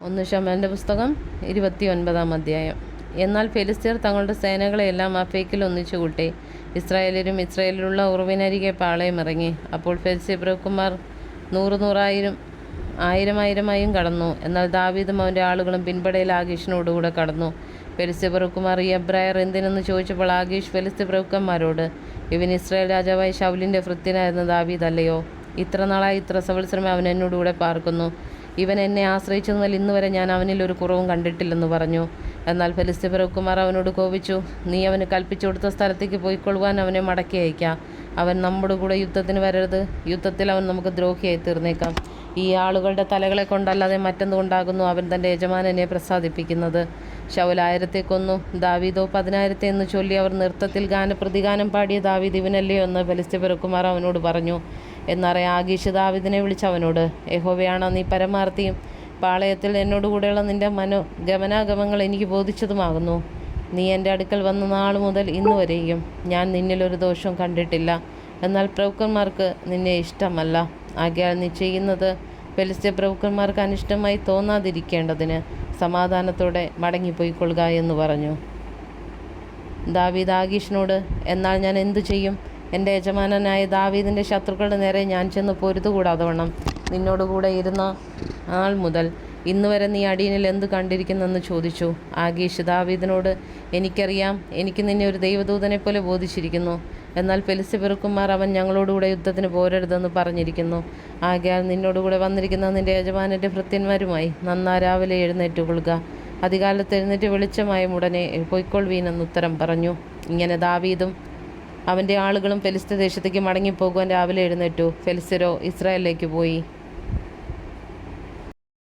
ഒന്ന് ശമൂവേലിന്റെ പുസ്തകം 29-ാം അധ്യായം. എന്നാൽ ഫെലിസ്ത്യർ തങ്ങളുടെ സേനകളെയെല്ലാം അഫേക്കിൽ ഒന്നിച്ചുകൂട്ടി ഇസ്രായേല്യരും ഇസ്രായേലിലുള്ള ഉറവിനരികെ പാളയമിറങ്ങി. അപ്പോൾ ഫെലിസ്ത്യപ്രഭുക്കന്മാർ 100,100 ആയിരമായും കടന്നു. എന്നാൽ ദാവീദും അവൻ്റെ ആളുകളും പിൻപടയിൽ ആകീശിനോടുകൂടെ കടന്നു. ഫെലിസ്ത്യപ്രഭുക്കന്മാർ ഈ എബ്രായർ എന്തിനെന്ന് ചോദിച്ചപ്പോൾ ആകീശ് ഫെലിസ്ത്യപ്രഭുക്കന്മാരോട്, ഇവൻ ഇസ്രായേൽ രാജാവായ ശൗലിൻ്റെ ഭൃത്യനായിരുന്ന ദാവീദ് അല്ലയോ? ഇത്ര നാളായി ഇത്ര സംവത്സരമേ അവൻ എന്നോടുകൂടെ പാർക്കുന്നു. ഇവൻ എന്നെ ആശ്രയിച്ചു എന്നാൽ ഇന്നുവരെ ഞാൻ അവനിൽ ഒരു കുറവും കണ്ടിട്ടില്ലെന്ന് പറഞ്ഞു. എന്നാൽ ഫെലിസ്ത്യപ്രഭുക്കന്മാർ അവനോട് കോപിച്ചു, നീ അവന് കൽപ്പിച്ചു കൊടുത്ത സ്ഥലത്തേക്ക് പോയിക്കൊള്ളുവാൻ അവനെ മടക്കി അയക്കാം. അവൻ നമ്മുടെ കൂടെ യുദ്ധത്തിന് വരരുത്. യുദ്ധത്തിൽ അവൻ നമുക്ക് ദ്രോഹിയായി തീർന്നേക്കാം. ഈ ആളുകളുടെ തലകളെ കൊണ്ടല്ലാതെ മറ്റെന്തുകൊണ്ടാകുന്നു അവൻ തൻ്റെ യജമാനനെ പ്രസാദിപ്പിക്കുന്നത്? ശൗൽ 1000 കൊന്നു, ദാവീദോ 10,000 എന്ന് ചൊല്ലി അവർ നൃത്തത്തിൽ പ്രതിഗാനം പാടിയ ദാവീദ് ഇവനല്ലയോ എന്ന് ഫെലിസ്ത്യപ്രഭുക്കന്മാർ അവനോട് പറഞ്ഞു. എന്നറിയ ആകീശ് ദാവീദിനെ വിളിച്ച് അവനോട്, യഹോവയാണോ നീ പരമാർത്ഥിയും പാളയത്തിൽ എന്നോടുകൂടെയുള്ള നിന്റെ ഗമനാഗമങ്ങൾ എനിക്ക് ബോധിച്ചതുമാകുന്നു. നീ എൻ്റെ അടുക്കൽ വന്ന നാൾ മുതൽ ഇന്നുവരെയും ഞാൻ നിന്നിലൊരു ദോഷവും കണ്ടിട്ടില്ല. എന്നാൽ പ്രഭുക്കന്മാർക്ക് നിന്നെ ഇഷ്ടമല്ല. ആകയാൽ നീ ചെയ്യുന്നത് ഫെലിസ്ത്യപ്രഭുക്കന്മാർക്ക് അനിഷ്ടമായി തോന്നാതിരിക്കേണ്ടതിന് സമാധാനത്തോടെ മടങ്ങിപ്പോയിക്കൊള്ളുക എന്ന് പറഞ്ഞു. ദാവീദ് ആകീശിനോട്, എന്നാൽ ഞാൻ എന്തു ചെയ്യും? എൻ്റെ യജമാനനായ ദാവീദിൻ്റെ ശത്രുക്കളുടെ നേരെ ഞാൻ ചെന്ന് പൊരുതുകൂടാതവണ്ണം നിന്നോടുകൂടെ ഇരുന്ന നാൾ മുതൽ ഇന്നുവരെ നീ അടിയനിൽ എന്ത് കണ്ടിരിക്കുന്നെന്ന് ചോദിച്ചു. ആകീശ് ദാവീദിനോട്, എനിക്കറിയാം, എനിക്ക് നിന്നെ ഒരു ദൈവദൂതനെ പോലെ ബോധിച്ചിരിക്കുന്നു. എന്നാൽ ഫെലിസ്ത്യപ്രഭുക്കന്മാർ അവൻ ഞങ്ങളോടുകൂടെ യുദ്ധത്തിന് പോരരുതെന്ന് പറഞ്ഞിരിക്കുന്നു. ആകയാൽ നിന്നോടുകൂടെ വന്നിരിക്കുന്ന നിൻ്റെ യജമാനൻ്റെ ഭൃത്യന്മാരുമായി രാവിലെ എഴുന്നേറ്റുകൊള്ളുക. അതികാലത്ത് എഴുന്നേറ്റ് വെളിച്ചമായ ഉടനെ പൊയ്ക്കൊള്ളുവീനെന്ന് ഉത്തരം പറഞ്ഞു. ഇങ്ങനെ ദാവീദും അവൻ്റെ ആളുകളും ഫെലിസ്ത്യ ദേശത്തേക്ക് മടങ്ങിപ്പോകുവാൻ രാവിലെ എഴുന്നേറ്റു. ഫെലിസ്ത്യരോ ഇസ്രായേലിലേക്ക് പോയി.